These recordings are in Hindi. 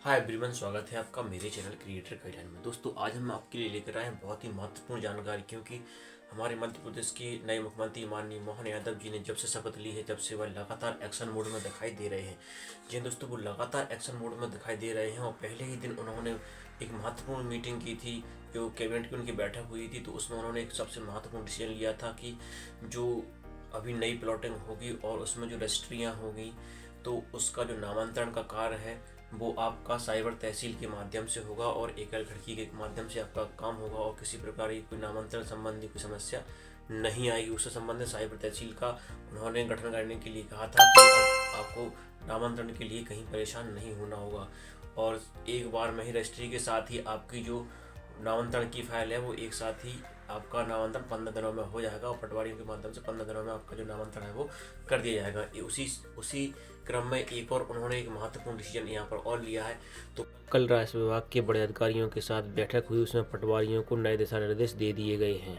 हाय एवरीवन, स्वागत है आपका मेरे चैनल क्रिएटर गाइडलाइन में। दोस्तों, आज हम आपके लिए लेकर आए हैं बहुत ही महत्वपूर्ण जानकारी, क्योंकि हमारे मध्य प्रदेश के नए मुख्यमंत्री माननीय मोहन यादव जी ने जब से शपथ ली है, जब से वह लगातार एक्शन मोड में दिखाई दे रहे हैं। जी दोस्तों, वो लगातार एक्शन मोड में दिखाई दे रहे हैं और पहले ही दिन उन्होंने एक महत्वपूर्ण मीटिंग की थी, जो कैबिनेट की उनकी बैठक हुई थी। तो उसमें उन्होंने एक सबसे महत्वपूर्ण डिसीजन लिया था कि जो अभी नई प्लॉटिंग होगी और उसमें जो रजिस्ट्रियाँ होगी, तो उसका जो नामांतरण का कार्य है वो आपका साइबर तहसील के माध्यम से होगा और एकल खिड़की के माध्यम से आपका काम होगा और किसी प्रकार की कोई नामांतरण संबंधी कोई समस्या नहीं आएगी। उससे संबंधित साइबर तहसील का उन्होंने गठन करने के लिए कहा था कि अब आपको नामांतरण के लिए कहीं परेशान नहीं होना होगा और एक बार में ही रजिस्ट्री के साथ ही आपकी जो नामांतरण की फाइल है वो एक साथ ही आपका नामांतरण 15 दिनों में हो जाएगा और पटवारियों के माध्यम से 15 दिनों में आपका जो नामांतरण है वो कर दिया जाएगा। उसी क्रम में एक और उन्होंने एक महत्वपूर्ण डिसीजन यहाँ पर और लिया है। तो कल राजस्व विभाग के बड़े अधिकारियों के साथ बैठक हुई, उसमें पटवारियों को नए दिशा निर्देश दे दिए गए हैं।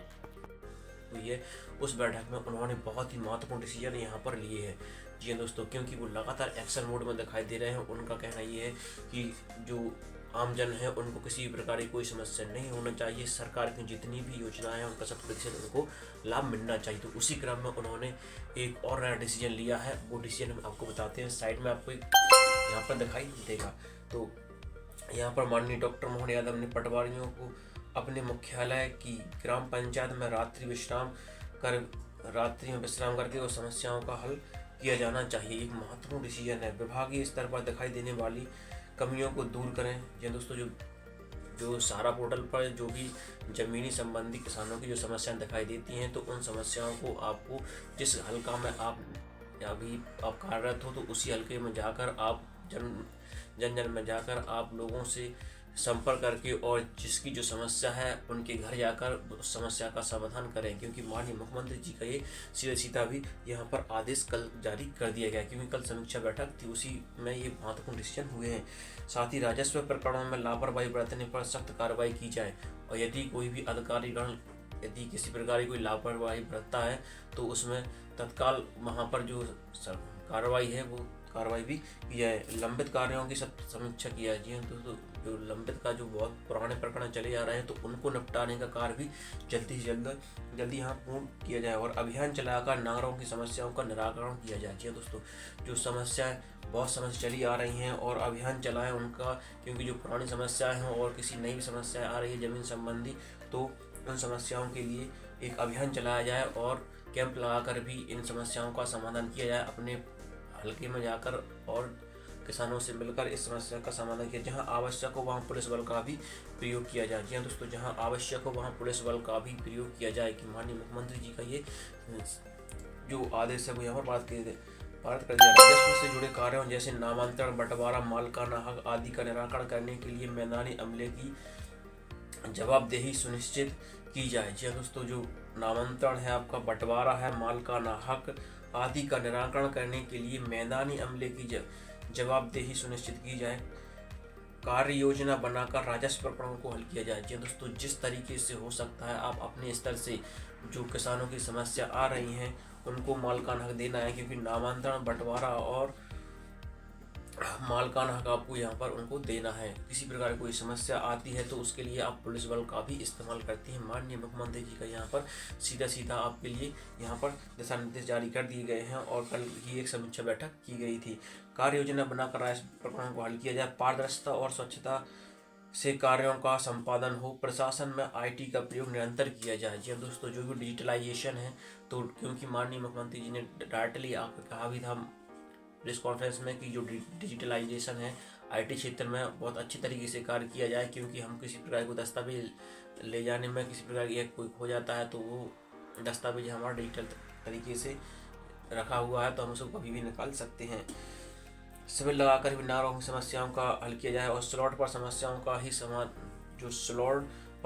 हुई है उस बैठक में उन्होंने बहुत ही महत्वपूर्ण डिसीजन यहाँ पर लिए हैं। जी हाँ दोस्तों, क्योंकि वो लगातार एक्शन मोड में दिखाई दे रहे हैं। उनका कहना ये है कि जो आमजन है उनको किसी प्रकार की कोई समस्या नहीं होना चाहिए। सरकार की जितनी भी योजनाएं हैं उनका 100% उनको लाभ मिलना चाहिए। तो उसी क्रम में उन्होंने एक और नया डिसीजन लिया है। वो डिसीजन हम आपको बताते हैं। साइड में आपको एक यहाँ पर दिखाई देगा। तो यहाँ पर माननीय डॉक्टर मोहन यादव ने पटवारियों को अपने मुख्यालय की ग्राम पंचायत में रात्रि में विश्राम करके और समस्याओं का हल किया जाना चाहिए। एक महत्वपूर्ण डिसीजन है। विभागीय स्तर पर दिखाई देने वाली कमियों को दूर करें। जी दोस्तों, जो सारा पोर्टल पर जो भी ज़मीनी संबंधी किसानों की जो समस्याएं दिखाई देती हैं, तो उन समस्याओं को आपको जिस हल्का में आप कार्यरत हो, तो उसी हल्के में जाकर आप जन में जाकर आप लोगों से संपर्क करके और जिसकी जो समस्या है उनके घर जाकर उस समस्या का समाधान करें। क्योंकि माननीय मुख्यमंत्री जी का ये सीधा भी यहाँ पर आदेश कल जारी कर दिया गया, क्योंकि कल समीक्षा बैठक थी, उसी में ये महत्वपूर्ण डिसीजन हुए हैं। साथ ही राजस्व प्रकरणों में लापरवाही बरतने पर सख्त कार्रवाई की जाए और यदि कोई भी अधिकारीगण यदि किसी प्रकार की कोई लापरवाही बरतता है तो उसमें तत्काल वहाँ पर जो कार्रवाई है वो कार्रवाई भी की जाए। लंबित कार्यों की समीक्षा किया है। जी हाँ दोस्तों, जो लंबित का जो बहुत पुराने प्रकरण चले जा रहे हैं तो उनको निपटाने का कार्य भी जल्दी से जल्दी यहाँ पूर्ण किया जाए और अभियान चलाकर नागरिकों की समस्याओं का निराकरण किया जाए। जी हाँ दोस्तों, जो समस्याएं बहुत समय से चली आ रही हैं और अभियान चलाएं उनका, क्योंकि जो पुरानी समस्याएं हैं और किसी नई भी समस्या आ रही है ज़मीन संबंधी, तो उन समस्याओं के लिए एक अभियान चलाया जाए और कैंप लगाकर भी इन समस्याओं का समाधान किया जाए। अपने हल्के में जाकर और किसानों से मिलकर इस समस्या का समाधान किया। जहां आवश्यक हो वहां पुलिस बल का भी प्रयोग किया जाए। जी हाँ दोस्तों, जहां आवश्यक हो वहां पुलिस बल का भी प्रयोग किया जाए कि माननीय मुख्यमंत्री जी का ये जो आदेश है वो यहाँ पर बात कर दिया। राजस्व से जुड़े कार्यों जैसे नामांतरण, बंटवारा, मालिकाना हक आदि का निराकरण करने के लिए मैदानी अमले की जवाबदेही सुनिश्चित की जाए। जी हाँ दोस्तों, जो नामांतरण है, आपका बंटवारा है, मालिकाना हक आदि का निराकरण करने के लिए मैदानी अमले की जवाबदेही सुनिश्चित की जाए। कार्य योजना बनाकर राजस्व प्रकरणों को हल किया जाए। जी दोस्तों, जिस तरीके से हो सकता है आप अपने स्तर से जो किसानों की समस्या आ रही हैं उनको मालिकाना हक देना है, क्योंकि नामांतरण, बंटवारा और मालिकाना हक आपको यहाँ पर उनको देना है। किसी प्रकार की कोई समस्या आती है तो उसके लिए आप पुलिस बल का भी इस्तेमाल करते हैं। माननीय मुख्यमंत्री जी का यहाँ पर सीधा आपके लिए यहाँ पर दिशा निर्देश जारी कर दिए गए हैं और कल ही एक समीक्षा बैठक की गई थी। कार्य योजना बनाकर राजस्व प्रकरणों को हल किया जाए। पारदर्शिता और स्वच्छता से कार्यों का संपादन हो। प्रशासन में IT का प्रयोग निरंतर किया जाए। जी दोस्तों, जो भी डिजिटलाइजेशन है, तो क्योंकि माननीय मुख्यमंत्री जी ने डायरेक्टली आपको कहा भी था प्रेस कॉन्फ्रेंस में कि जो डिजिटलाइजेशन है IT क्षेत्र में बहुत अच्छी तरीके से कार्य किया जाए, क्योंकि हम किसी प्रकार को दस्तावेज ले जाने में किसी प्रकार की कोई खो जाता है तो वो दस्तावेज हमारा डिजिटल तरीके से रखा हुआ है तो हम उसको कभी भी निकाल सकते हैं। शिविर लगाकर भी नागरिकों की समस्याओं का हल किया जाए और स्लॉट पर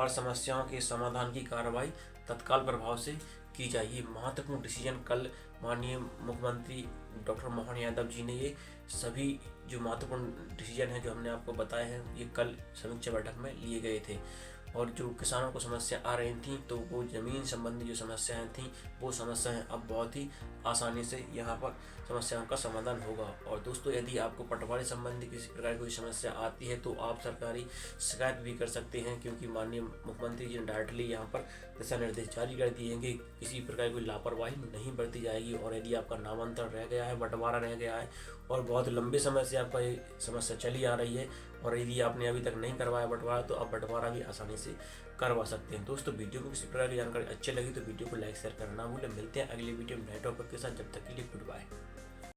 समस्याओं के समाधान की कार्रवाई तत्काल प्रभाव से की जाए। ये महत्वपूर्ण डिसीजन कल माननीय मुख्यमंत्री डॉक्टर मोहन यादव जी ने ये सभी जो महत्वपूर्ण डिसीजन है जो हमने आपको बताए हैं ये कल समीक्षा बैठक में लिए गए थे। और जो किसानों को समस्या आ रही थी तो वो ज़मीन संबंधी जो समस्याएं थी वो समस्याएं अब बहुत ही आसानी से यहाँ पर समस्याओं का समाधान होगा। और दोस्तों यदि आपको पटवारी संबंधी किसी प्रकार की कोई समस्या आती है तो आप सरकारी शिकायत भी कर सकते हैं, क्योंकि माननीय मुख्यमंत्री जी ने डायरेक्टली यहाँ पर दिशा निर्देश जारी कर दिए हैं कि किसी प्रकार की कोई लापरवाही नहीं बरती जाएगी। और यदि आपका नामांतरण रह गया है, बंटवारा रह गया है और बहुत लंबे समय से आपका ये समस्या चली आ रही है और यदि आपने अभी तक नहीं करवाया बंटवारा, तो आप बंटवारा भी आसानी से करवा सकते हैं। दोस्तों वीडियो को किसी प्रकार की जानकारी अच्छी लगी तो वीडियो को लाइक शेयर करना ना भूलें। मिलते हैं अगली वीडियो में नए टॉपिक के साथ, जब तक के लिए गुड बाय।